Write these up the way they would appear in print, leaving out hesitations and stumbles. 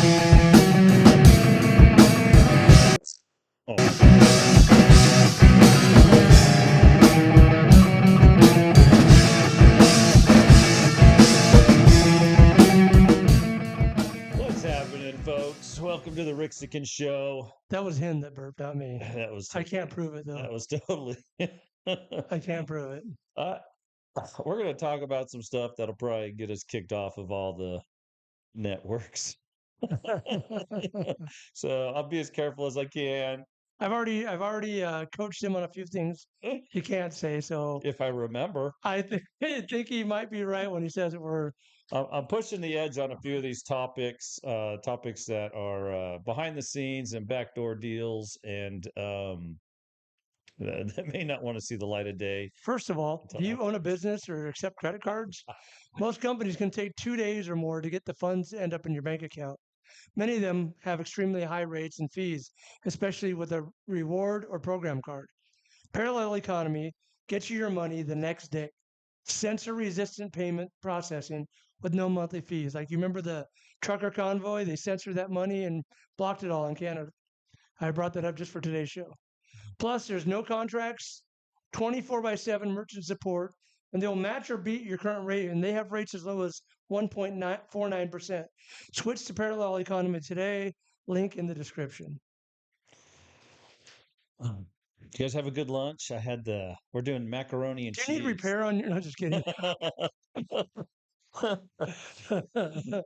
What's happening, folks? Welcome to the Rixican Show. That was him that burped, not me. That was I can't prove it, though. that was totally. I can't prove it. We're going to talk about some stuff that'll probably get us kicked off of all the networks. So I'll be as careful as I can. I've already coached him on a few things he can't say, so If I remember, I think he might be right when he says it. I'm pushing the edge on a few of these topics that are behind the scenes and backdoor deals, and that may not want to see the light of day. First of all, do you own a business or accept credit cards? Most companies can take 2 days or more to get the funds to end up in your bank account. Many of them have extremely high rates and fees, especially with a reward or program card. Parallel economy gets you your money the next day. Sensor resistant payment processing with no monthly fees. Like you remember the trucker convoy? They censored that money and blocked it all in Canada. I brought that up just for today's show. Plus, there's no contracts, 24/7 merchant support, and they'll match or beat your current rate. And they have rates as low as 1.49%. Switch to parallel economy today. Link in the description. You guys have a good lunch? We're doing macaroni and Do you cheese. need repair on your? No, just kidding.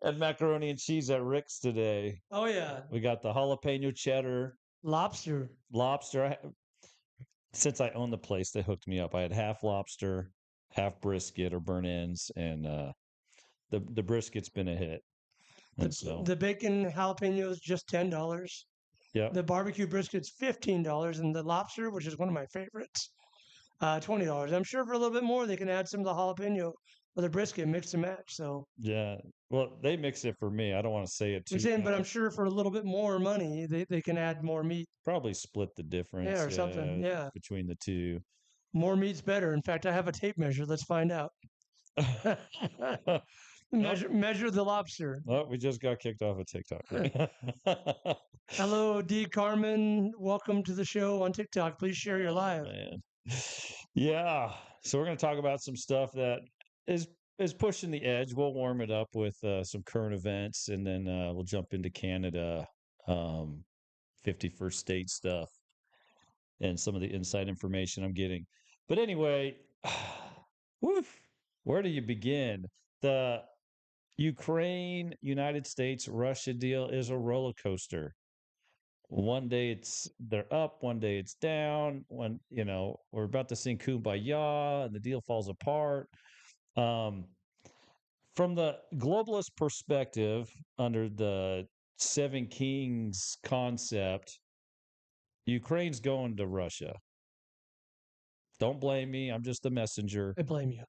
And macaroni and cheese at Rick's today. Oh yeah, We got the jalapeno cheddar, lobster. lobster. Since I own the place, they hooked me up. I had half lobster, half brisket or burnt ends, and the brisket's been a hit. And The bacon jalapeno is just $10. Yeah. The barbecue brisket's $15, and the lobster, which is one of my favorites, $20. I'm sure for a little bit more they can add some of the jalapeno or the brisket, mix and match. So yeah, well, they mix it for me. I don't want to say it too. I'm saying, but I'm sure for a little bit more money they can add more meat. Probably split the difference. Or something. Yeah, between the two. More meat's better. In fact, I have a tape measure. Let's find out. Measure the lobster. Oh, we just got kicked off of TikTok. Right? Hello, D. Carmen. Welcome to the show on TikTok. Please share your live. Man. Yeah. So we're going to talk about some stuff that is pushing the edge. We'll warm it up with some current events, and then we'll jump into Canada, 51st state stuff, and some of the inside information I'm getting. But anyway, woof, where do you begin? The Ukraine, United States, Russia deal is a roller coaster. One day they're up, one day it's down. We're about to sing Kumbaya and the deal falls apart. From the globalist perspective, under the Seven Kings concept, Ukraine's going to Russia. Don't blame me. I'm just the messenger. I blame you.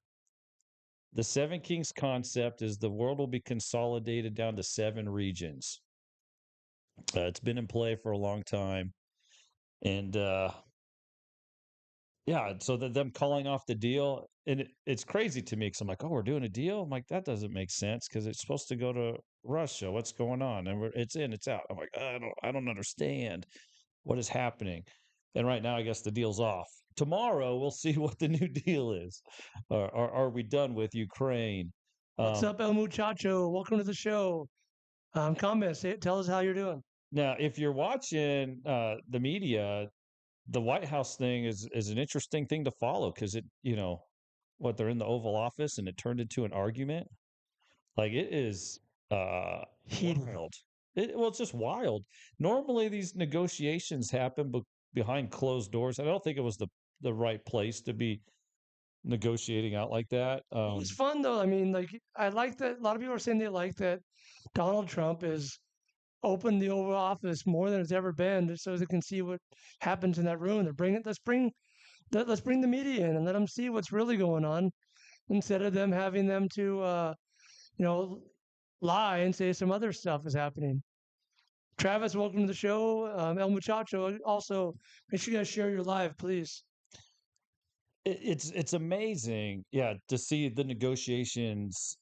The Seven Kings concept is the world will be consolidated down to 7 regions. It's been in play for a long time. And yeah, so them calling off the deal, and it's crazy to me because I'm like, oh, we're doing a deal? I'm like, that doesn't make sense because it's supposed to go to Russia. What's going on? And it's in, it's out. I'm like, I don't understand what is happening. And right now, I guess the deal's off. Tomorrow, we'll see what the new deal is. Are we done with Ukraine? What's up, El Muchacho? Welcome to the show. Comments, tell us how you're doing. Now, if you're watching the media, the White House thing is an interesting thing to follow because they're in the Oval Office and it turned into an argument. Like it is wild. It's just wild. Normally these negotiations happen behind closed doors. I don't think it was the right place to be negotiating out like that. It's fun though. I mean, I like that. A lot of people are saying they like that Donald Trump is opened the Oval Office more than it's ever been, so they can see what happens in that room. Let's bring the media in and let them see what's really going on, instead of them having them to lie and say some other stuff is happening. Travis, welcome to the show. El Muchacho, also make sure you guys share your live, please. it's amazing, yeah, to see the negotiations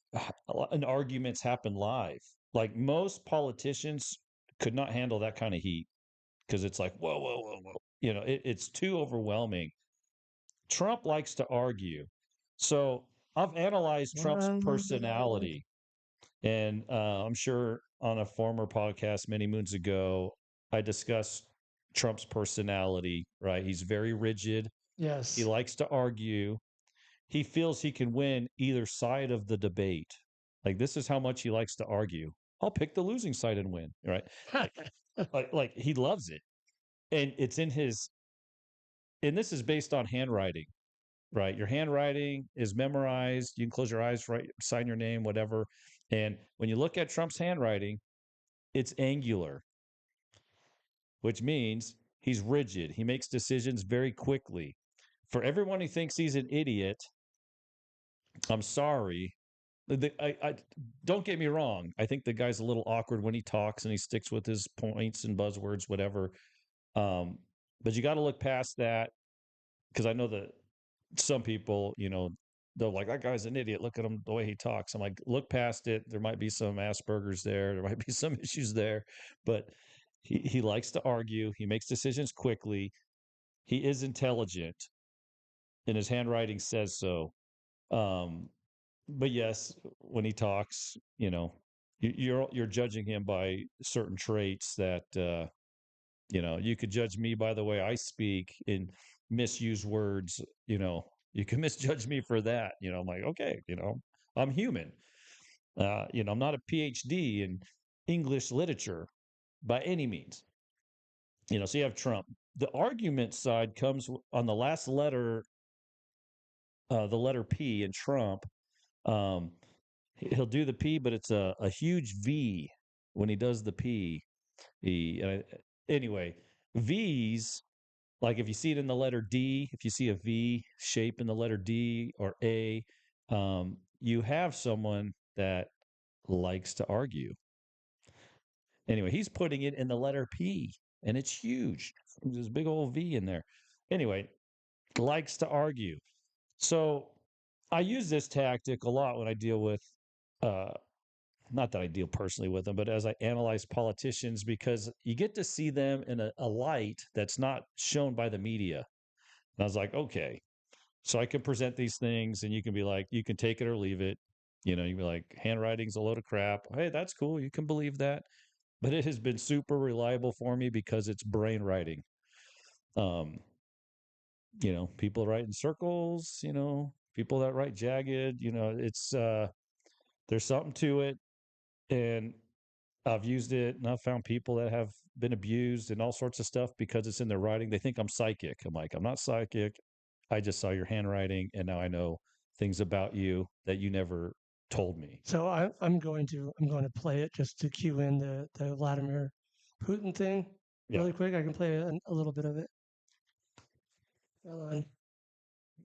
and arguments happen live. Like most politicians could not handle that kind of heat because it's like, whoa, whoa, whoa, whoa. It's too overwhelming. Trump likes to argue. So I've analyzed Trump's personality, and I'm sure on a former podcast many moons ago, I discussed Trump's personality, right? He's very rigid. He Yes. likes to argue. He feels he can win either side of the debate. Like this is how much he likes to argue. I'll pick the losing side and win, right? Like, like he loves it, and it's in his. And this is based on handwriting, right? Your handwriting is memorized. You can close your eyes, write, sign your name, whatever. And when you look at Trump's handwriting, it's angular, which means he's rigid. He makes decisions very quickly. For everyone who thinks he's an idiot, I'm sorry. I don't get me wrong. I think the guy's a little awkward when he talks and he sticks with his points and buzzwords, whatever. Um, but you got to look past that because I know that some people, they're like, that guy's an idiot. Look at him, the way he talks. I'm like, look past it. There might be some Asperger's there. There might be some issues there, but he likes to argue. He makes decisions quickly. He is intelligent, and his handwriting says so. Um, but yes, when he talks, you're judging him by certain traits that you could judge me by the way I speak and misuse words. You can misjudge me for that. I'm like, okay, I'm human. I'm not a PhD in English literature by any means. So you have Trump. The argument side comes on the last letter, the letter P in Trump. Um, he'll do the P, but it's a huge V when he does the P. Anyway, V's, like if you see it in the letter D, if you see a V shape in the letter D or A, you have someone that likes to argue. Anyway, he's putting it in the letter P, and it's huge. There's a big old V in there. Anyway, likes to argue. So I use this tactic a lot when I deal with, uh, not that I deal personally with them, but as I analyze politicians, because you get to see them in a light that's not shown by the media. And I was like, okay, so I can present these things and you can be like, you can take it or leave it. You can be like, handwriting's a load of crap. Hey, that's cool. You can believe that. But it has been super reliable for me because it's brain writing. Um, people write in circles, people that write jagged, it's there's something to it. And I've used it and I've found people that have been abused and all sorts of stuff because it's in their writing. They think I'm psychic. I'm like, I'm not psychic. I just saw your handwriting and now I know things about you that you never told me. So I'm going to play it just to cue in the Vladimir Putin thing Yeah. really quick. I can play a little bit of it. Hold on.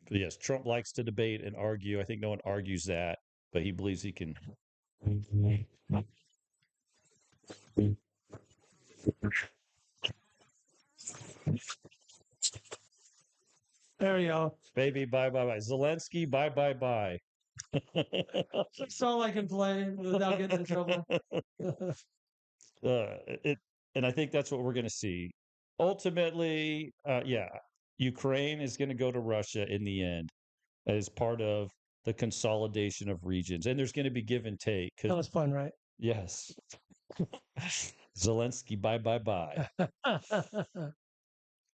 But yes, Trump likes to debate and argue. I think no one argues that, but he believes he can. There we go. Baby, bye, bye, bye. Zelensky, bye, bye, bye. That's all I can play without getting in trouble. It, and I think that's what we're going to see. Ultimately, yeah, Ukraine is going to go to Russia in the end as part of the consolidation of regions, and there's going to be give and take. That was fun, right? Yes, Zelensky, bye, bye, bye.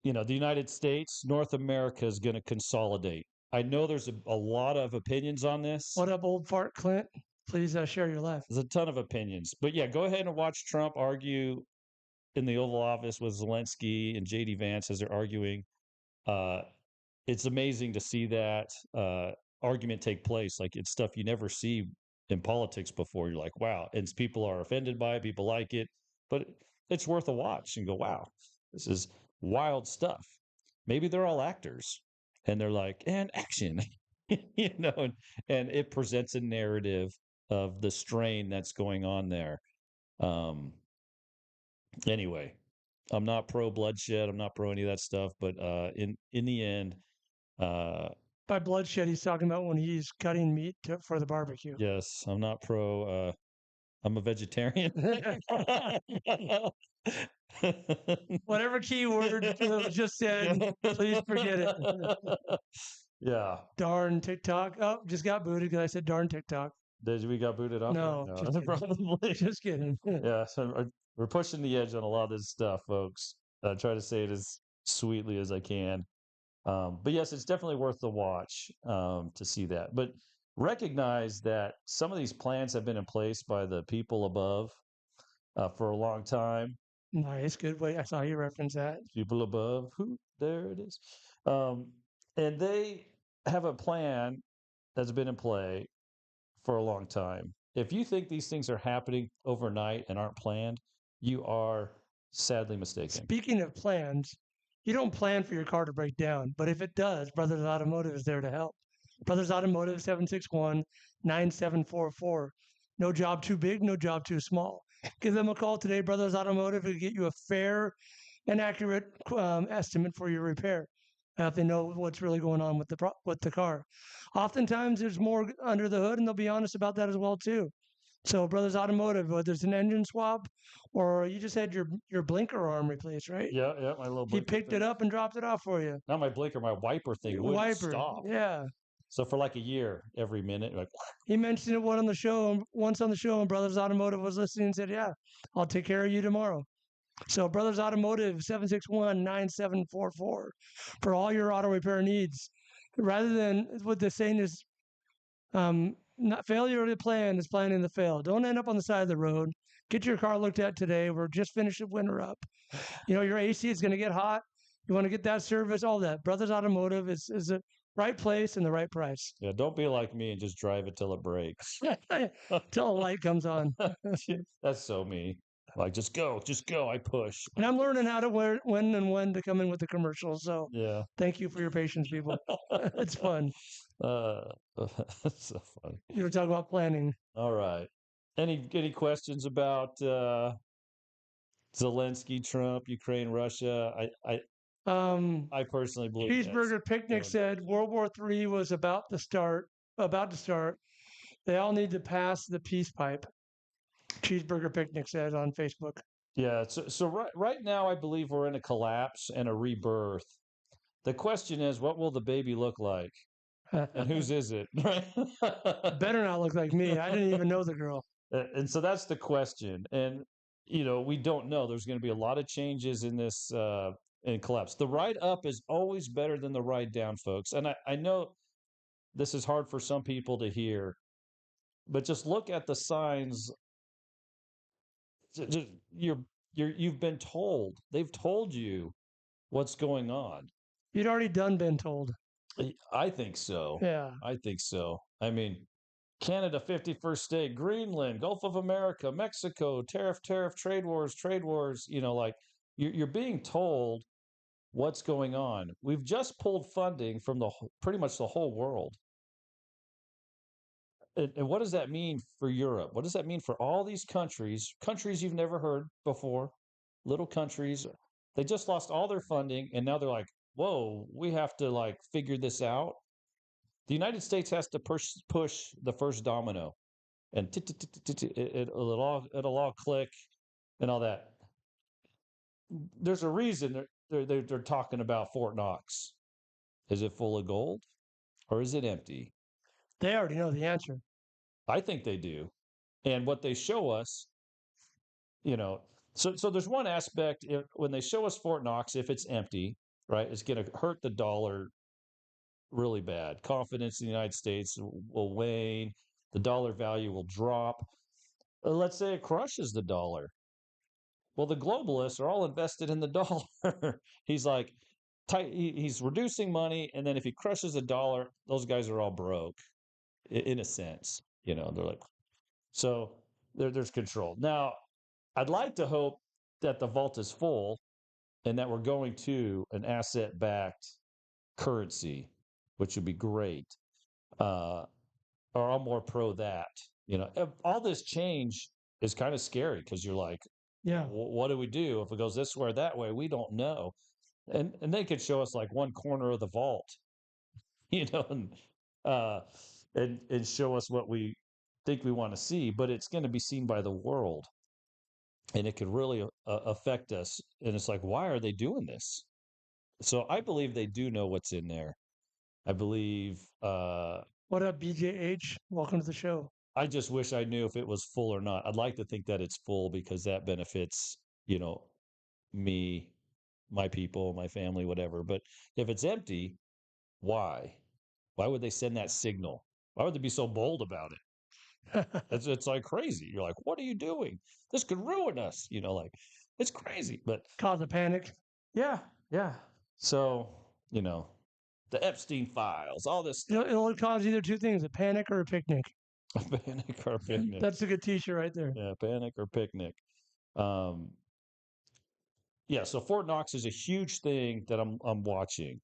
The United States, North America is going to consolidate. I know there's a lot of opinions on this. What up, old fart Clint? Please share your life. There's a ton of opinions, but yeah, go ahead and watch Trump argue in the Oval Office with Zelensky and JD Vance as they're arguing. Uh, it's amazing to see that argument take place. Like it's stuff you never see in politics before. You're like, wow. And people are offended by it. People like it, but it's worth a watch and go, wow, this is wild stuff. Maybe they're all actors and they're like, and action, and it presents a narrative of the strain that's going on there. Um, anyway, I'm not pro bloodshed. I'm not pro any of that stuff. But in the end, uh, By bloodshed, he's talking about when he's cutting meat for the barbecue. Yes, I'm not pro. I'm a vegetarian. Whatever keyword was just said, please forget it. Yeah. Darn TikTok. Oh, just got booted because I said darn TikTok. Did we got booted off? No, No, just kidding. probably. Just kidding. Yeah, so we're pushing the edge on a lot of this stuff, folks. I try to say it as sweetly as I can. But yes, it's definitely worth the watch to see that. But recognize that some of these plans have been in place by the people above for a long time. Nice, good way. I saw you reference that. People above, who there it is, um, and they have a plan that's been in play for a long time. If you think these things are happening overnight and aren't planned, you are sadly mistaken. Speaking of plans, you don't plan for your car to break down, but if it does, Brothers Automotive is there to help. Brothers Automotive 761-9744. No job too big, no job too small. Give them a call today, Brothers Automotive, to get you a fair and accurate estimate for your repair. If they know what's really going on with the car. Oftentimes, there's more under the hood, and they'll be honest about that as well too. So, Brothers Automotive, whether it's an engine swap or you just had your blinker arm replaced, right? Yeah, yeah, my little He blinker picked thing. it up and dropped it off for you. Not my blinker, my wiper thing Your wouldn't wiper, stop. yeah. So for like a year, every minute, like He mentioned it once on the show, and Brothers Automotive was listening and said, "Yeah, I'll take care of you tomorrow." So, Brothers Automotive 761-9744 for all your auto repair needs. Rather than what the saying is, not failure to plan is planning to fail. Don't end up on the side of the road. Get your car looked at today. We're just finishing winter up. You know, your AC is going to get hot. You want to get that service, all that. Brothers Automotive is the right place and the right price. yeah, don't be like me and just drive it till it breaks. Till a light comes on. That's so me. Like just go. I push. And I'm learning how to when to come in with the commercials. So Yeah. thank you for your patience, people. It's fun. Uh, that's so funny. You were talking about planning. All right. Any questions about Zelensky, Trump, Ukraine, Russia? Um, I personally believe that's Cheeseburger Picnic going. said World War III was about to start. About to start. They all need to pass the peace pipe. Cheeseburger Picnic said on Facebook. Yeah. So right now, I believe we're in a collapse and a rebirth. The question is, what will the baby look like, and whose is it? Right. Better not look like me. I didn't even know the girl. And so that's the question. And we don't know. There's going to be a lot of changes in this in collapse. The ride up is always better than the ride down, folks. And I know this is hard for some people to hear, but just look at the signs. You're you've been told. They've told you what's going on. You'd already been told. I think so. Yeah. I think so. I mean, Canada, 51st state, Greenland, Gulf of America, Mexico, tariff, trade wars, like you're being told what's going on. We've just pulled funding from pretty much the whole world. And what does that mean for Europe? What does that mean for all these countries you've never heard before, little countries? They just lost all their funding and now they're like, whoa, we have to like figure this out. The United States has to push the first domino, and it'll all click and all that. There's a reason they're talking about Fort Knox. Is it full of gold or is it empty? They already know the answer. I think they do. And what they show us, so there's one aspect when they show us Fort Knox, if it's empty, right, it's going to hurt the dollar really bad. Confidence in the United States will wane. The dollar value will drop. Let's say it crushes the dollar. Well, the globalists are all invested in the dollar. He's like, he's reducing money, and then if he crushes the dollar, those guys are all broke, in a sense. They're like, so there's control. Now, I'd like to hope that the vault is full and that we're going to an asset-backed currency, which would be great. Or I'm more pro that. All this change is kind of scary because you're like, yeah, what do we do if it goes this way or that way? We don't know. And they could show us like one corner of the vault, you know, uh, and show us what we think we want to see, but it's going to be seen by the world, and it could really affect us. And it's like, why are they doing this? So I believe they do know what's in there. I believe. What up, BJH? Welcome to the show. I just wish I knew if it was full or not. I'd like to think that it's full because that benefits, me, my people, my family, whatever. But if it's empty, why? Why would they send that signal? Why would they be so bold about it? It's like crazy. You're like, what are you doing? This could ruin us. It's crazy. But Cause a panic. yeah, yeah. So, the Epstein files, all this stuff. It'll cause either two things: a panic or a picnic. Panic or picnic. That's a good T-shirt right there. Yeah, panic or picnic. Um, yeah, so Fort Knox is a huge thing that I'm watching.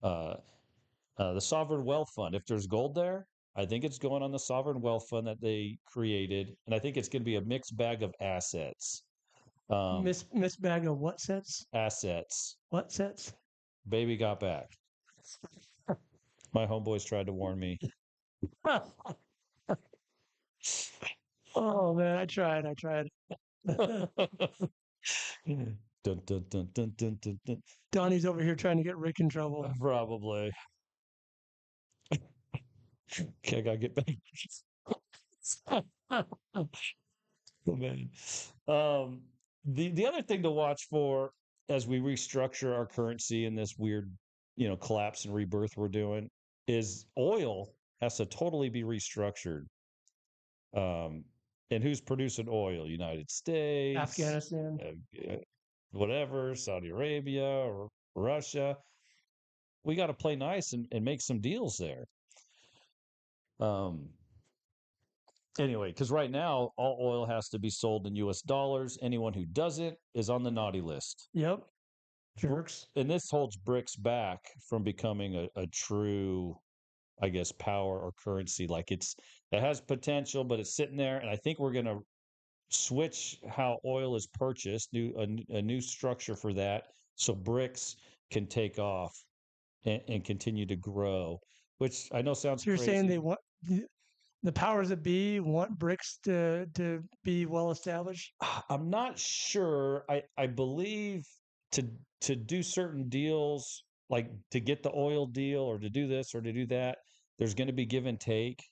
Uh, the Sovereign Wealth Fund. If there's gold there, I think it's going on the Sovereign Wealth Fund that they created, and I think it's going to be a mixed bag of assets. Miss Bag of what sets? Assets. What sets? Baby got back. My homeboys tried to warn me. Oh man, I tried. Dun, dun, dun, dun, dun, dun, dun. Donnie's over here trying to get Rick in trouble. Probably. Okay, I gotta get back. Oh, man. The other thing to watch for as we restructure our currency in this weird, collapse and rebirth we're doing is oil has to totally be restructured. Um, and who's producing oil? United States, Afghanistan. Whatever, Saudi Arabia or Russia. We got to play nice and make some deals there. Um, Anyway, because right now all oil has to be sold in U.S. dollars. Anyone who doesn't is on the naughty list. Yep. Jerks. And this holds BRICS back from becoming a true, I guess, power or currency. Like it has potential, but it's sitting there. And I think we're going to switch how oil is purchased, a new structure for that, so BRICS can take off and continue to grow. Which I know sounds So you're crazy. saying they want the powers that be want BRICS to be well established? I'm not sure. I believe to to do certain deals, like to get the oil deal or to do this or to do that, there's going to be give and take.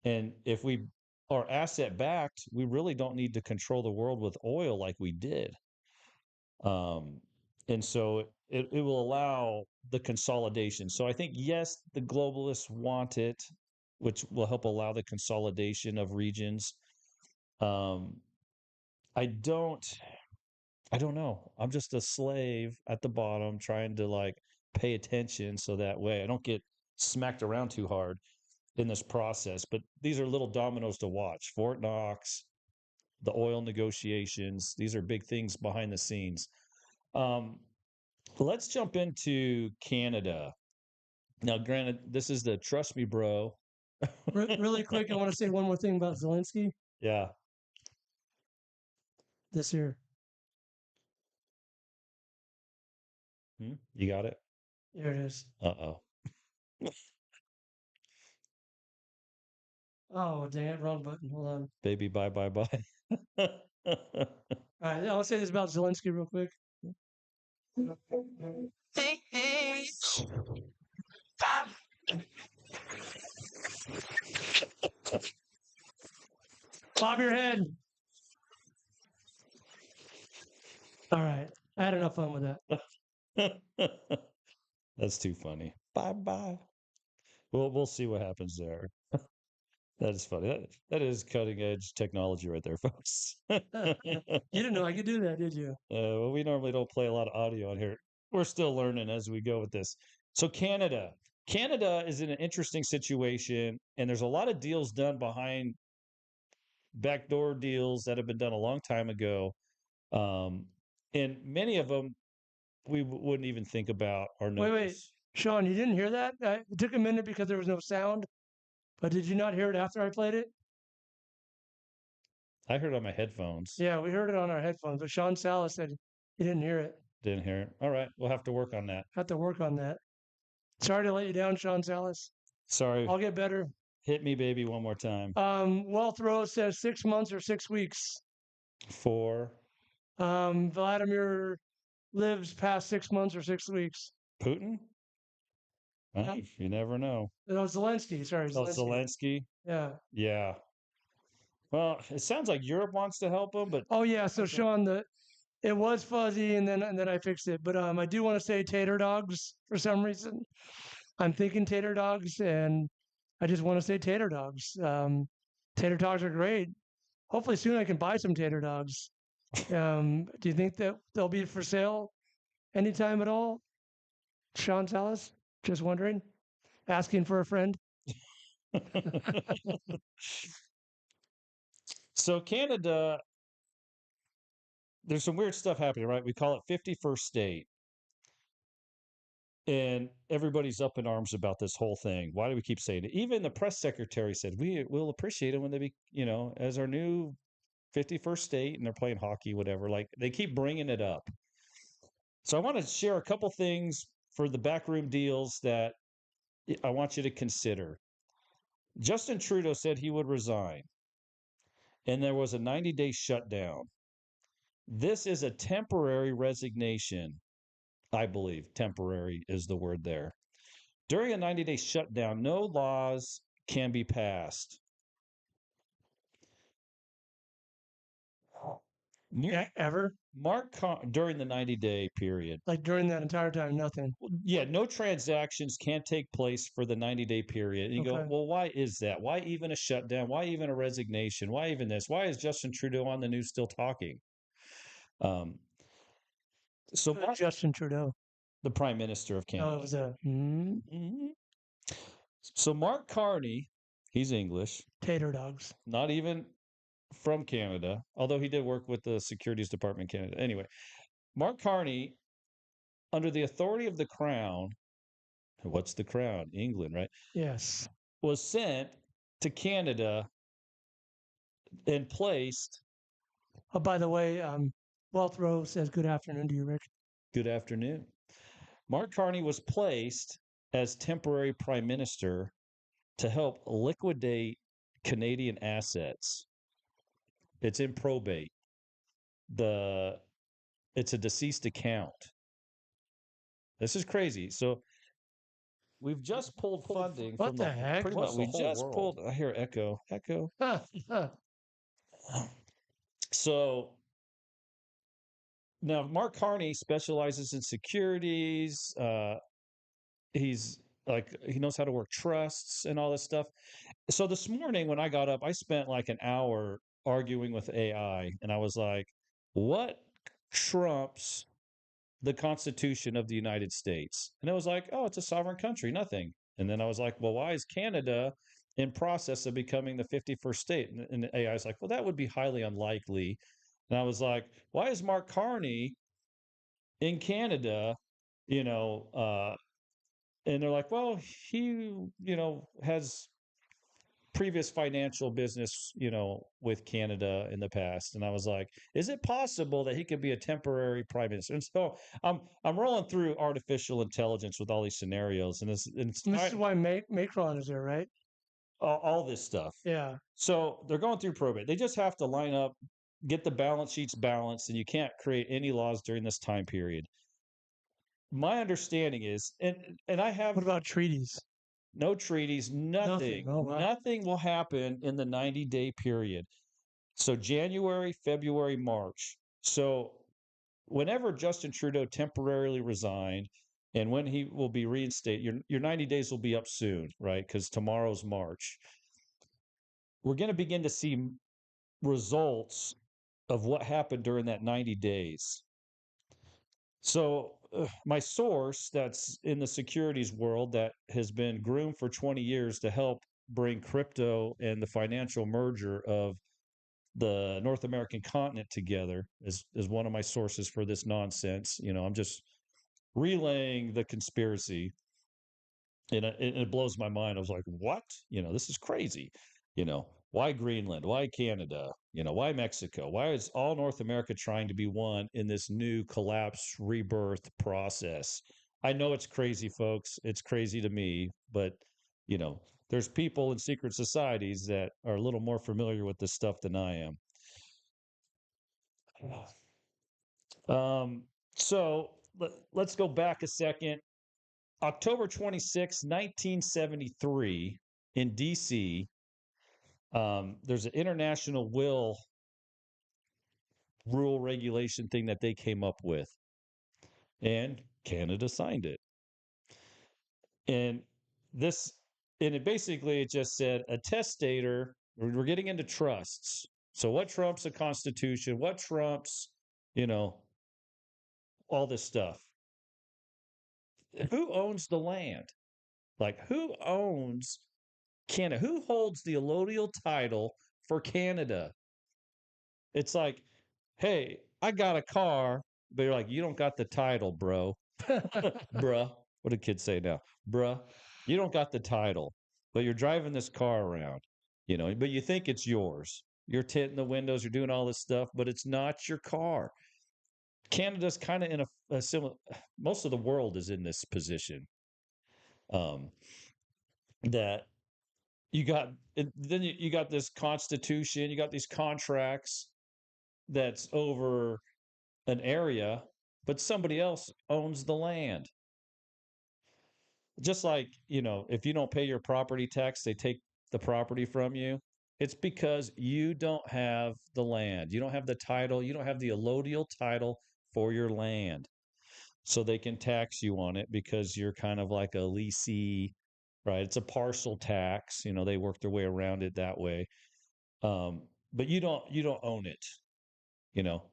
And if we are asset backed, we really don't need to control the world with oil like we did. Um, and so it will allow the consolidation. So I think, yes, the globalists want it, which will help allow the consolidation of regions. Um, I don't I don't know. I'm just a slave at the bottom trying to like pay attention so that way I don't get smacked around too hard in this process. But these are little dominoes to watch. Fort Knox, the oil negotiations, these are big things behind the scenes. Um, let's jump into Canada. Now, granted, this is the trust me, bro. Really quick, I want to say one more thing about Zelensky. Yeah. This here. You got it? Here it is. Uh-oh. Oh, dang it, wrong button. Hold on. Baby, bye, bye, bye. All right, I'll say this about Zelensky real quick. Hey, hey. Bob your head. All right. I had enough fun with that. That's too funny. Bye bye. We'll see what happens there. That is funny. That is cutting edge technology right there, folks. You didn't know I could do that, did you? Well, we normally don't play a lot of audio on here. We're still learning as we go with this. So Canada is in an interesting situation, and there's a lot of deals done behind backdoor deals that have been done a long time ago, um, and many of them we wouldn't even think about or Wait, notice. Sean, you didn't hear that? It took a minute because there was no sound, but did you not hear it after I played it? I heard it on my headphones. Yeah, we heard it on our headphones, but Sean Salas said he didn't hear it. Didn't hear it. All right, we'll have to work on that. Have to work on that. Sorry to let you down, Sean Salas. Sorry. I'll get better. Hit me, baby, one more time. Wealth Rose says 6 months or 6 weeks. For Vladimir lives past 6 months or 6 weeks. Putin? You never know. No, Zelensky. Sorry, Oh, Zelensky. Zelensky? Yeah. Yeah. Well, it sounds like Europe wants to help him, but Oh yeah. So okay. Sean, it was fuzzy, and then I fixed it. But I do want to say tater dogs for some reason. I'm thinking tater dogs, and I just want to say tater dogs. Tater dogs are great. Hopefully soon I can buy some tater dogs. Do you think that they'll be for sale anytime at all? Sean Salas, just wondering, asking for a friend. So Canada, there's some weird stuff happening, right? We call it 51st state. And everybody's up in arms about this whole thing. Why do we keep saying it? Even the press secretary said, we will appreciate it when they be, as our new 51st state and they're playing hockey, whatever. Like they keep bringing it up. So I want to share a couple things for the backroom deals that I want you to consider. Justin Trudeau said he would resign, and there was a 90-day shutdown. This is a temporary resignation, I believe. Temporary is the word there. During a 90-day shutdown, no laws can be passed. Ever? During the 90-day period. Like during that entire time, nothing. Yeah, no transactions can take place for the 90-day period. And you go, well, why is that? Why even a shutdown? Why even a resignation? Why even this? Why is Justin Trudeau on the news still talking? So Justin Trudeau, the Prime Minister of Canada. Oh, it was a So Mark Carney, he's English. Tater dogs. Not even from Canada, although he did work with the Securities Department in Canada. Anyway, Mark Carney, under the authority of the Crown, what's the Crown? England, right? Yes. Was sent to Canada and placed. Oh, by the way, Wealth Rose says good afternoon to you, Rick. Good afternoon. Mark Carney was placed as temporary prime minister to help liquidate Canadian assets. It's in probate. It's a deceased account. This is crazy. So we've just pulled funding what from the heck? Pretty much we just world. Pulled. I hear echo. So now Mark Carney specializes in securities. He's he knows how to work trusts and all this stuff. So this morning when I got up, I spent like an hour arguing with AI, and I was like, what trumps the Constitution of the United States? And it was like, oh, it's a sovereign country, nothing. And then I was like, well, why is Canada in process of becoming the 51st state? And the AI is like, well, that would be highly unlikely. And I was like, why is Mark Carney in Canada, and they're like, well, he, has previous financial business, with Canada in the past. And I was like, is it possible that he could be a temporary prime minister? And so I'm rolling through artificial intelligence with all these scenarios, and this is why Macron is there, right? All this stuff. Yeah. So they're going through probate. They just have to line up, get the balance sheets balanced, and you can't create any laws during this time period. My understanding is, and I have. What about treaties? No treaties, nothing. Oh, wow. Nothing will happen in the 90-day period. So January, February, March. So whenever Justin Trudeau temporarily resigned and when he will be reinstated, your 90 days will be up soon, right? Because tomorrow's March. We're going to begin to see results of what happened during that 90 days. So my source that's in the securities world that has been groomed for 20 years to help bring crypto and the financial merger of the North American continent together is one of my sources for this nonsense. I'm just relaying the conspiracy, and it blows my mind. I was like, what? This is crazy. Why Greenland? Why Canada? Why Mexico? Why is all North America trying to be one in this new collapse rebirth process? I know it's crazy, folks. It's crazy to me, but you know, there's people in secret societies that are a little more familiar with this stuff than I am. Um, so let's go back a second. October 26, 1973, in DC, there's an international will rule regulation thing that they came up with, and Canada signed it. And this, and it basically it just said a testator. We're getting into trusts. So what trumps a constitution? What trumps, you know, all this stuff? Who owns the land? Like who owns Canada? Who holds the allodial title for Canada? It's like, hey, I got a car, but you're like, you don't got the title, bro. Bruh. What do kids say now? Bruh, you don't got the title, but you're driving this car around, but you think it's yours. You're tinting the windows, you're doing all this stuff, but it's not your car. Canada's kind of in a similar, most of the world is in this position. Um, that you got, then you got this constitution, you got these contracts that's over an area, but somebody else owns the land. Just like, if you don't pay your property tax, they take the property from you. It's because you don't have the land. You don't have the title. You don't have the allodial title for your land. So they can tax you on it because you're kind of like a leasee, right? It's a parcel tax. They work their way around it that way. But you don't own it, you know.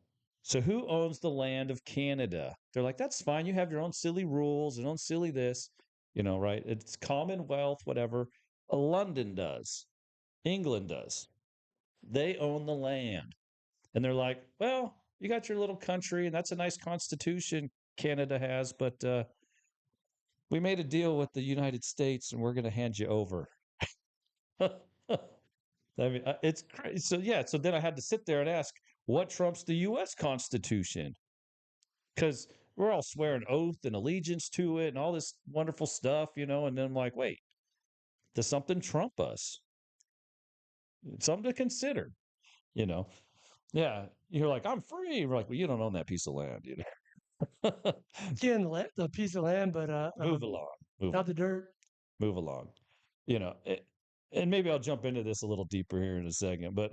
So who owns the land of Canada? They're like, that's fine. You have your own silly rules and own silly this, right? It's Commonwealth, whatever. London does. England does. They own the land. And they're like, well, you got your little country, and that's a nice constitution Canada has, but we made a deal with the United States, and we're going to hand you over. I mean, it's crazy. So yeah, so then I had to sit there and ask, what trumps the U.S. Constitution? Because we're all swearing oath and allegiance to it and all this wonderful stuff, and then I'm like, wait, does something trump us? Something to consider, you know. Yeah, you're like, I'm free. We're like, well, you don't own that piece of land. Getting the piece of land, but Move along, move not along, the dirt. move along. And maybe I'll jump into this a little deeper here in a second. But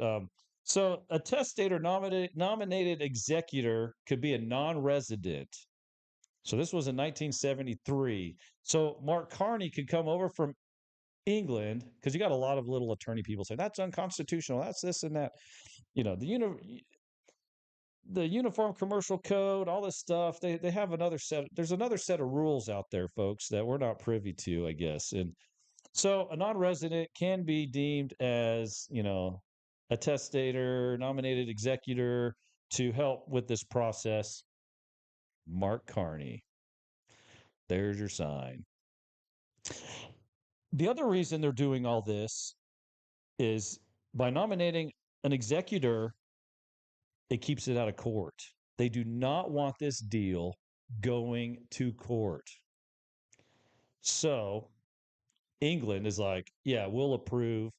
so a testator nominated executor could be a non-resident. So this was in 1973. So Mark Carney could come over from England because you got a lot of little attorney people saying that's unconstitutional, that's this and that. The Uniform Commercial Code, all this stuff. They have another set. There's another set of rules out there, folks, that we're not privy to, I guess. And so a non-resident can be deemed as, a testator, nominated executor to help with this process. Mark Carney. There's your sign. The other reason they're doing all this is by nominating an executor, it keeps it out of court. They do not want this deal going to court. So England is like, yeah, we'll approve.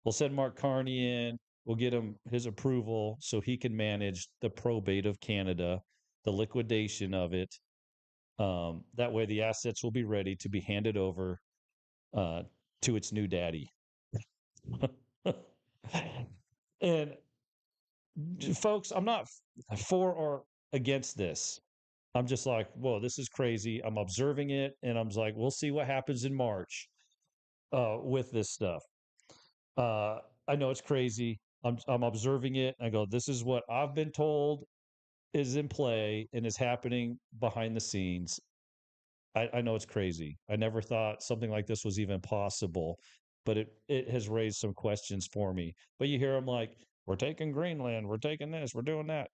We'll send Mark Carney in. We'll get him his approval so he can manage the probate of Canada, the liquidation of it. That way, the assets will be ready to be handed over to its new daddy. And folks, I'm not for or against this. I'm just like, whoa, this is crazy. I'm observing it, and I'm like, we'll see what happens in March with this stuff. Uh, I know it's crazy. I'm observing it. I go, this is what I've been told is in play and is happening behind the scenes. I know it's crazy. I never thought something like this was even possible, but it has raised some questions for me. But you hear them like, we're taking Greenland, we're taking this, we're doing that.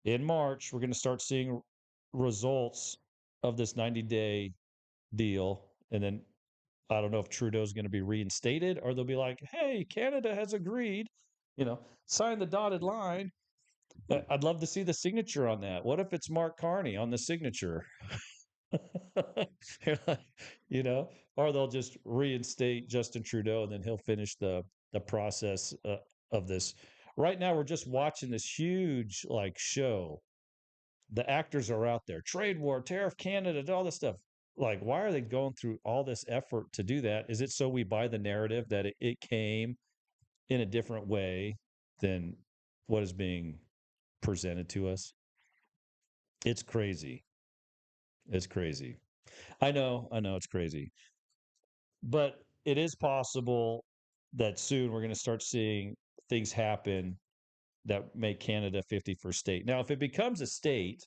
In March, we're going to start seeing results of this 90-day deal. And then I don't know if Trudeau's going to be reinstated or they'll be like, hey, Canada has agreed, sign the dotted line. I'd love to see the signature on that. What if it's Mark Carney on the signature? You're like, or they'll just reinstate Justin Trudeau and then he'll finish the process of this. Right now, we're just watching this huge like show. The actors are out there, trade war, tariff Canada, all this stuff. Like, why are they going through all this effort to do that? Is it so we buy the narrative that it came in a different way than what is being presented to us? It's crazy. It's crazy. I know it's crazy. But it is possible that soon we're going to start seeing things happen that make Canada 51st state. Now, if it becomes a state,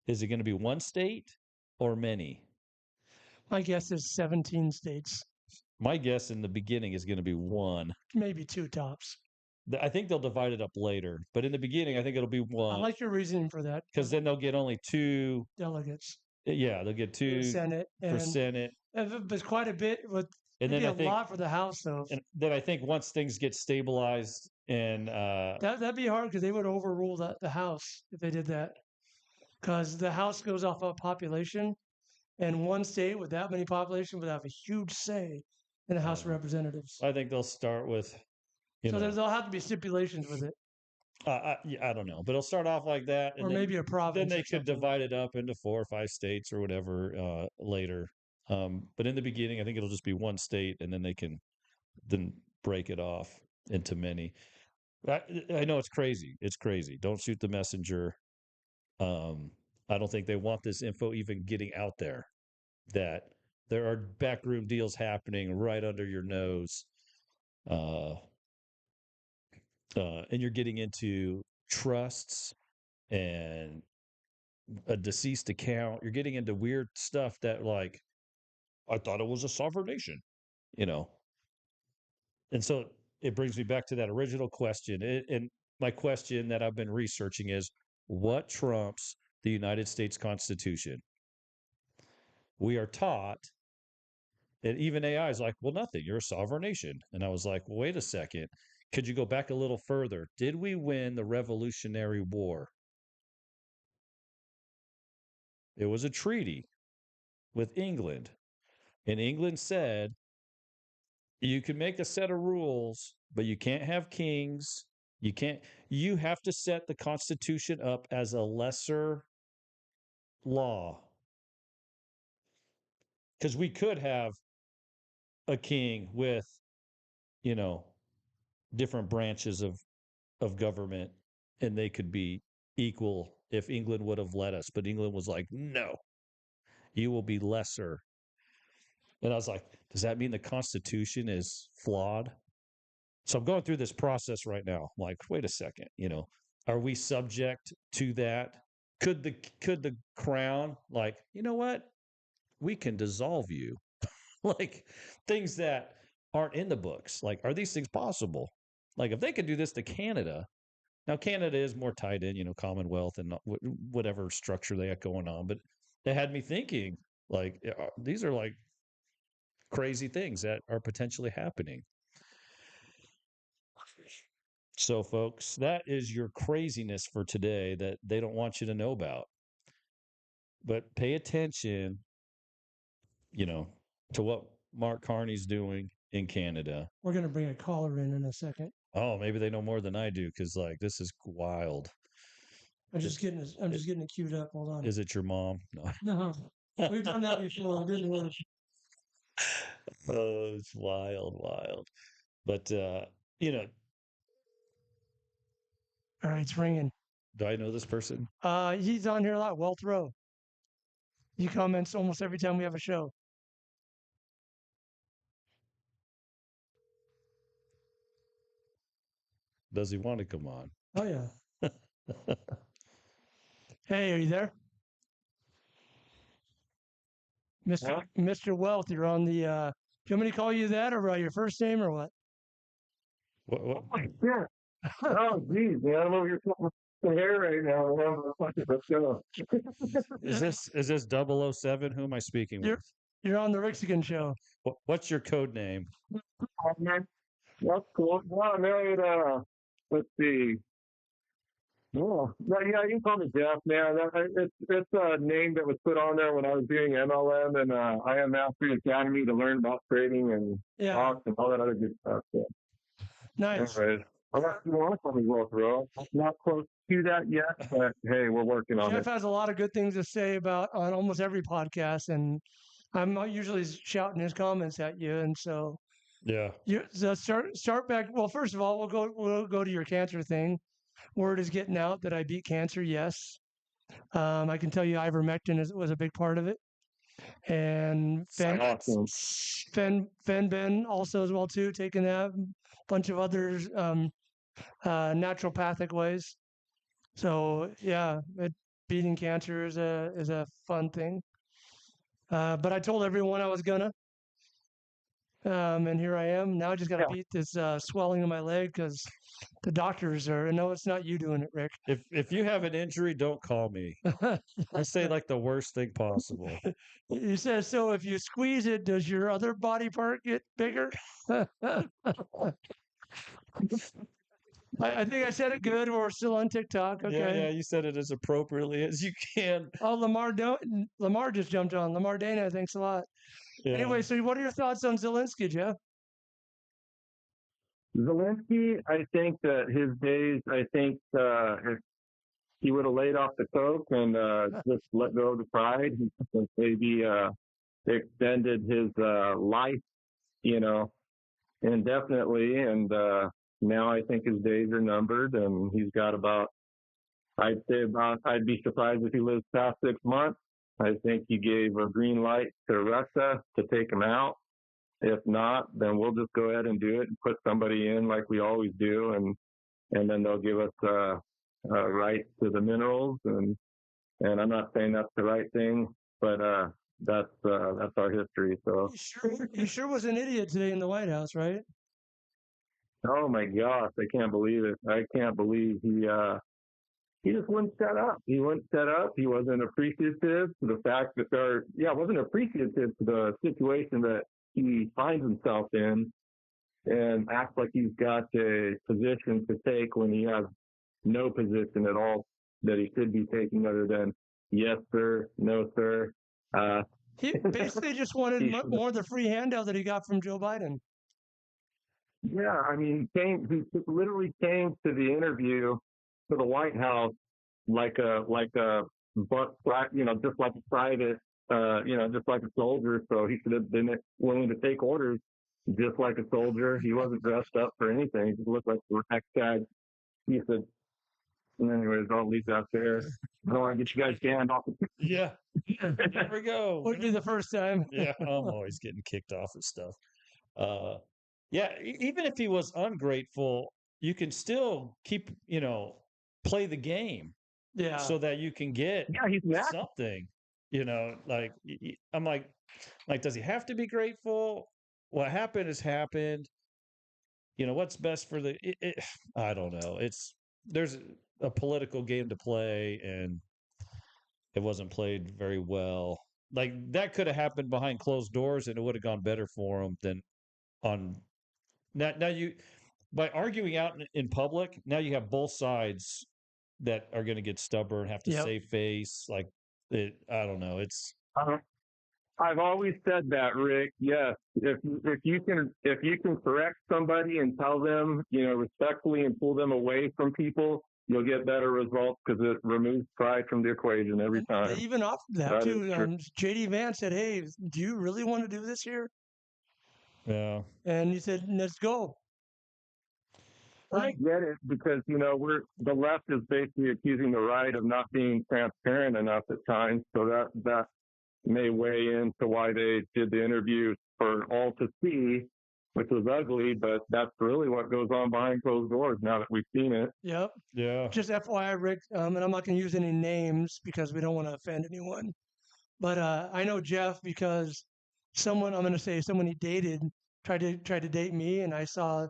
is it going to be one state or many? My guess is 17 states, My guess in the beginning is going to be one. maybe two tops. I think they'll divide it up later, but in the beginning, I think it'll be I one like your reasoning for that. because then they'll get only two. Delegates Yeah, they'll get for the two Senate, for and Senate, there's quite a bit. With and maybe then a I think, lot for the House, though. and then I think once things get stabilized and That'd be hard because they would overrule the House if they did that. Because the House goes off of population, and one state with that many population would have a huge say in the House of Representatives. I think they'll start with, So there'll have to be stipulations with it, I don't know, but it'll start off like that, and or maybe a province. then they or could something. divide it up into 4 or 5 states or whatever later. But in the beginning, I think it'll just be one state, and then they can then break it off into many. I know it's crazy. It's crazy. Don't shoot the messenger. I don't think they want this info even getting out there that there are backroom deals happening right under your nose. Uh, and you're getting into trusts and a deceased account. You're getting into weird stuff that, like, I thought it was a sovereign nation, you know. And so it brings me back to that original question. And my question that I've been researching is, what trumps the United States Constitution? We are taught, and even AI is like, well, nothing. You're a sovereign nation. And I was like, well, wait a second. Could you go back a little further? Did we win the Revolutionary War? It was a treaty with England. And England said, you can make a set of rules, but you can't have kings. You have to set the Constitution up as a lesser law. Because we could have a king with, you know, different branches of government, and they could be equal if England would have let us. But England was like, no, you will be lesser. And I was like, does that mean the Constitution is flawed? So I'm going through this process right now. I'm like, wait a second, are we subject to that? Could the crown, like, you know what? We can dissolve you. Like, things that aren't in the books. Like, are these things possible? Like, if they could do this to Canada, now Canada is more tied in, Commonwealth and whatever structure they got going on. But it had me thinking, like, these are like crazy things that are potentially happening. So, folks, that is your craziness for today that they don't want you to know about. But pay attention, to what Mark Carney's doing in Canada. We're going to bring a caller in a second. Oh, maybe they know more than I do, because, like, this is wild. I'm just getting it queued up. Hold on. Is it your mom? No, we've done that before. It didn't work. Oh, it's wild. But All right, it's ringing. do I know this person? He's on here a lot. Wealth Row. He comments almost every time we have a show. Does he want to come on? Oh yeah. Hey, are you there? Mr. Wealth, you're on the do you want me to call you that or your first name or what? What? Yeah. Oh, geez, man, I'm over here putting the hair right now. Let's go. Is this 007? Who am I speaking with? You're on the Rixigan show. What's your code name? That's cool. Well, I married, let's see, Yeah, you can call me Jeff, man. It's a name that was put on there when I was doing MLM and IM Mastery Academy to learn about trading and Yeah, stocks and all that other good stuff. So, nice. anyways, unless you want to call me Will Throw, I'm not close to that yet, but hey, we're working on Jeff it. has a lot of good things to say about on almost every podcast, and I'm usually shouting his comments at you. And so Yeah. you so start back. Well, first of all, we'll go to your cancer thing. Word is getting out that I beat cancer. Yes, I can tell you ivermectin was a big part of it, and Awesome. Ben also as well too, taking that, bunch of others, naturopathic ways. So yeah, beating cancer is a fun thing. But I told everyone I was gonna, and here I am. Now I just got to Yeah. beat this swelling in my leg because the doctors are. No, it's not you doing it, Rick. If you have an injury, don't call me. I say like the worst thing possible. You said so. If you squeeze it, does your other body part get bigger? I think I said it good. We're still on TikTok. Yeah, Okay. yeah, you said it as appropriately as you can. Oh, Lamar just jumped on. Lamar Dana, thanks a lot. Yeah. Anyway, so what are your thoughts on Zelensky, Jeff? Zelensky, I think that his days, if he would have laid off the coke and just let go of the pride, maybe extended his life, you know, indefinitely. And now I think his days are numbered, and he's got I'd be surprised if he lives past 6 months. I think he gave a green light to Russia to take him out. If not, then we'll just go ahead and do it and put somebody in like we always do, and then they'll give us rights to the minerals. And I'm not saying that's the right thing, but that's our history. So, You sure was an idiot today in the White House, right? oh my gosh, I can't believe it. I can't believe he just wouldn't shut up. He wouldn't shut up. He wasn't appreciative to the fact that wasn't appreciative to the situation that he finds himself in, and acts like he's got a position to take when he has no position at all that he should be taking other than yes, sir, no, sir. He basically just wanted more of the free handout that he got from Joe Biden. Yeah, I mean, he literally came to the interview to the White House like a just like a private, just like a soldier. So he should have been willing to take orders just like a soldier. He wasn't dressed up for anything. He just looked like a next guy. He said, anyways, I'll leave that there. I don't want to get you guys banned off. Yeah. Here we go. Wouldn't be the first time. Yeah, I'm always getting kicked off of stuff. Yeah, even if he was ungrateful, you can still keep, play the game Yeah. so that you can get he's mad. something. Like I'm like, does he have to be grateful? What happened has happened. What's best for I don't know. There's a political game to play, and it wasn't played very well. Like that could have happened behind closed doors, and it would have gone better for him than on. Now you, by arguing out in public, now you have both sides that are going to get stubborn, have to save face. Like I don't know. It's. I've always said that, Rick. Yes, if you can correct somebody and tell them, respectfully, and pull them away from people, you'll get better results because it removes pride from the equation every time. They even offered that too. JD Vance said, "Hey, do you really want to do this here?" Yeah. And he said, "Let's go." I get it because the left is basically accusing the right of not being transparent enough at times, so that may weigh into why they did the interview for all to see, which was ugly, but that's really what goes on behind closed doors now that we've seen it. Yep. Yeah. Just FYI, Rick, and I'm not going to use any names because we don't want to offend anyone. But I know Jeff because someone he dated tried to date me, and I saw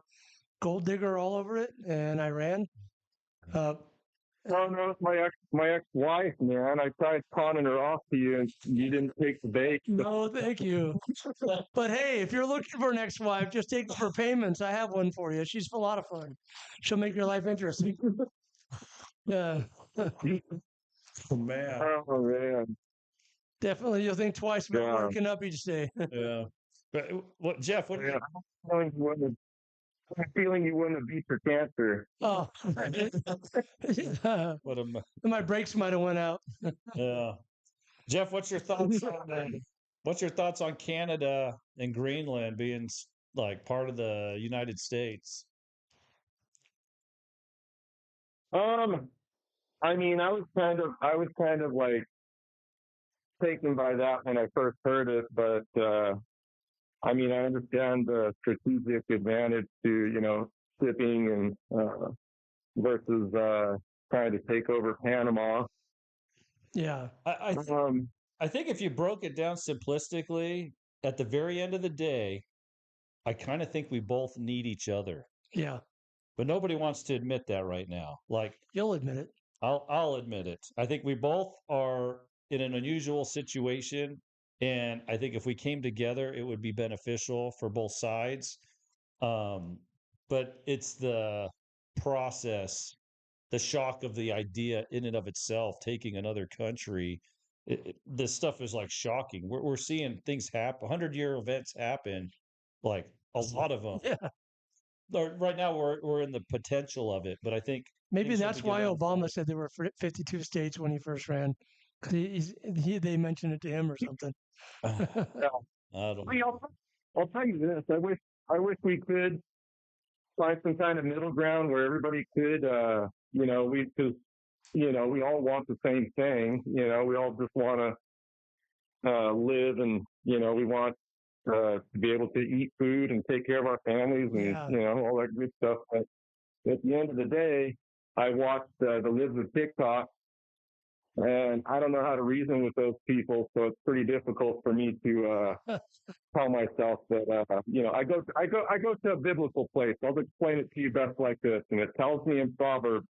gold digger all over it, and I ran. Oh no, it's my ex-wife, man. I tried conning her off to you, and you didn't take the bait. No, thank you. But hey, if you're looking for an ex-wife, just take her payments. I have one for you. She's a lot of fun. She'll make your life interesting. Yeah. Oh, man. Oh man. Definitely, you'll think twice about Yeah. working up each day. Yeah. But what, Jeff? What? Yeah. I'm feeling you wouldn't have beat your cancer. Oh, yeah. What am? My brakes might have went out. Yeah. Jeff, what's your thoughts on what's your thoughts on Canada and Greenland being like part of the United States? I mean, I was kind of like taken by that when I first heard it, but I mean, I understand the strategic advantage to, shipping and versus trying to take over Panama. Yeah. Um, I think if you broke it down simplistically, at the very end of the day, I kind of think we both need each other, Yeah. but nobody wants to admit that right now. Like, You'll admit it. I'll admit it. I think we both are in an unusual situation, and I think if we came together, it would be beneficial for both sides. Um, but it's the process, the shock of the idea in and of itself, taking another country. This stuff is like shocking. We're seeing things happen, 100-year events happen, like a lot of them. Yeah. Right now, we're in the potential of it, but I think Maybe things need that's to get why Obama unfolded. said there were 52 states when he first ran, because they mentioned it to him or something. yeah. I don't. I'll tell you this. I wish we could find some kind of middle ground where everybody could, because we all want the same thing. We all just want to live, and we want to be able to eat food and take care of our families, and Yeah. all that good stuff. But at the end of the day, I watched the Lives of TikTok, and I don't know how to reason with those people, so it's pretty difficult for me to tell myself that I go to a biblical place. I'll explain it to you best like this, and it tells me in Proverbs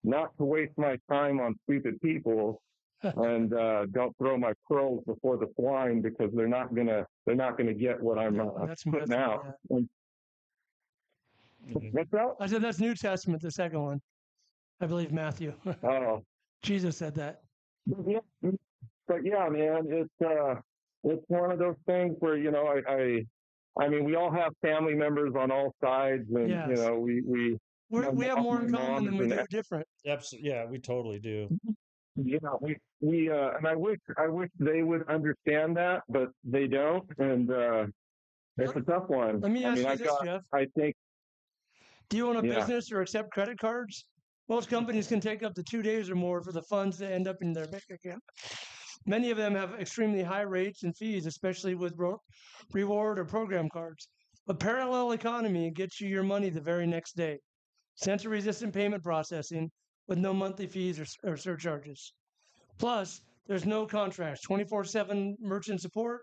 not to waste my time on stupid people, and don't throw my pearls before the swine, because they're not gonna get what I'm That's putting Matthew, out. yeah. Mhm. What's that? I said that's New Testament, the second one. I believe Matthew. Oh, Jesus said that. yeah, but yeah, man, it's one of those things where I mean, we all have family members on all sides, and Yes. We have more in my common mom than is we an do different. Absolutely, yeah, we totally do. we and I wish they would understand that, but they don't, and it's a tough one. Let me I ask mean, you this, Jeff. I think, Do you own a yeah, business or accept credit cards? Most companies can take up to 2 days or more for the funds to end up in their bank account. Many of them have extremely high rates and fees, especially with reward or program cards. But parallel economy gets you your money the very next day. Censor resistant payment processing with no monthly fees or surcharges. Plus, there's no contracts, 24/7 merchant support,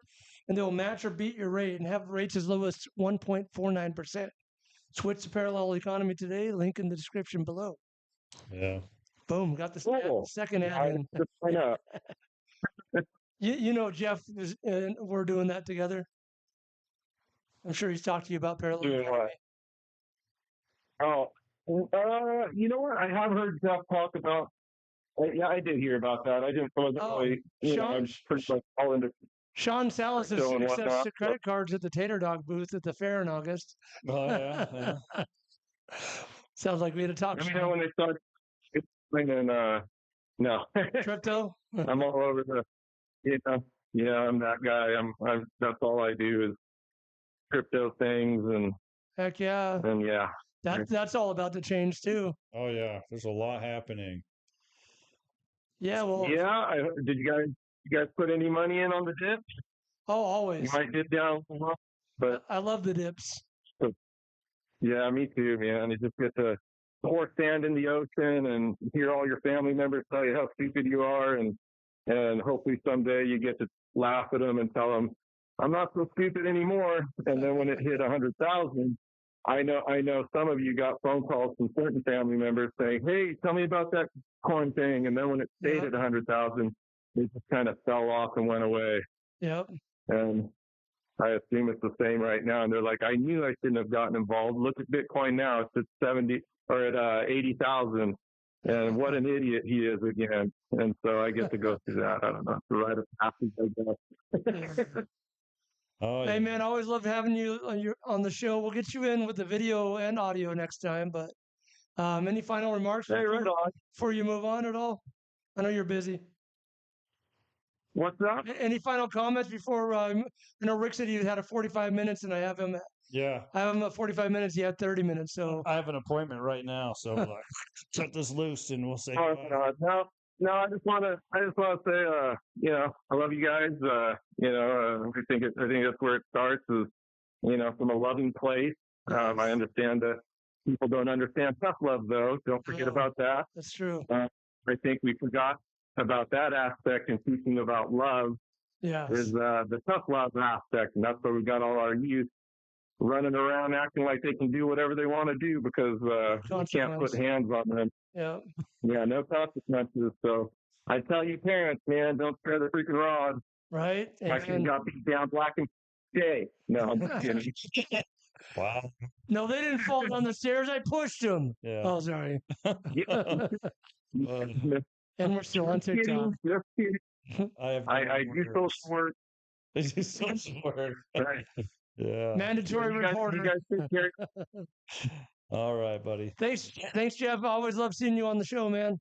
and they'll match or beat your rate and have rates as low as 1.49%. Switch to parallel economy today, link in the description below. Yeah. Boom, got the cool. second ad I in. just find out. Jeff, we're doing that together. I'm sure he's talked to you about parallel Doing economy. what? Oh, you know what? I have heard Jeff talk about. Yeah, I did hear about that. I didn't wasn't Oh, really, I'm pretty much all into Sean Salas crypto and accepts whatnot. the credit cards at the Tater Dog booth at the fair in August. Oh yeah, yeah. Sounds like we had a talk. Let me know when they start explaining. No, Crypto. I'm all over yeah, I'm that guy. That's all I do is crypto things, Heck yeah. and yeah. That's all about to change too. Oh yeah. There's a lot happening. Yeah, well. Yeah, did you guys put any money in on the dip? Oh, You always. might dip down, but I love the dips. yeah, me too, man. You just get to pour sand in the ocean and hear all your family members tell you how stupid you are, and hopefully someday you get to laugh at them and tell them, "I'm not so stupid anymore." And then when it hit 100,000, I know some of you got phone calls from certain family members saying, "Hey, tell me about that coin thing." And then when it stayed Yep. at 100,000, it just kind of fell off and went away. Yep. And I assume it's the same right now. And they're like, "I knew I shouldn't have gotten involved. Look at Bitcoin now; it's at 70 or at 80,000." and what an idiot he is again. And so I get to go through that. I don't know, the rite of passage, I guess. Oh, Hey yeah. man, always loved having you on the show. We'll get you in with the video and audio next time. But any final remarks Hey, right on. before you move on at all? I know you're busy. What's up? Any final comments before? I know Rick said he had a 45 minutes, and I have him at 45 minutes. He had 30 minutes. So I have an appointment right now, so like, cut this loose and we'll say Oh, goodbye. no, I just want to say, you know, I love you guys. You know, I think that's where it starts is, you know, from a loving place. I understand that people don't understand tough love, though. Don't forget about that. that's true. I think we forgot about that aspect in teaching about love Yeah. is the tough love aspect, and that's where we got all our youth running around acting like they can do whatever they want to do because we can't put hands on them. Yeah. Yeah, no consequences. So I tell you, parents, man, don't spare the freaking rod. Right. I should have got beat down black and gay. No, I'm just kidding. Wow. No, they didn't fall down the stairs. I pushed them. Yeah. Oh, sorry. Well, And we're still on Just TikTok. kidding, just kidding. I do social work. This is social work. Right. Yeah. Mandatory You reporter. guys take care. All right, buddy. Thanks, Jeff. I always love seeing you on the show, man.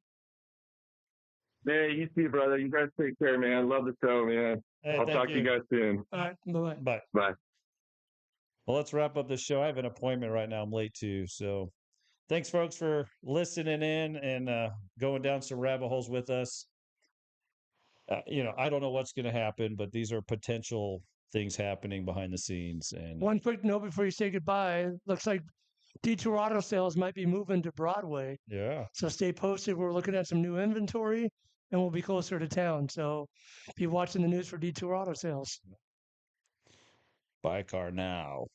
Hey, you too, brother. You guys take care, man. Love the show, man. Hey, I'll thank talk to you guys soon. All right. Bye-bye. Bye. Bye. Well, let's wrap up the show. I have an appointment right now. I'm late too. So thanks, folks, for listening in and going down some rabbit holes with us. You know, I don't know what's going to happen, but these are potential things happening behind the scenes. And One quick note before you say goodbye. Looks like Detour Auto Sales might be moving to Broadway. yeah, So stay posted. We're looking at some new inventory and we'll be closer to town. So be watching the news for Detour Auto Sales. buy a car now.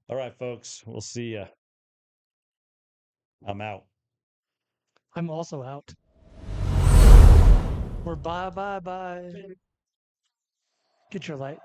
All right, folks. We'll see ya. I'm out. I'm also out. We're bye. Get your light.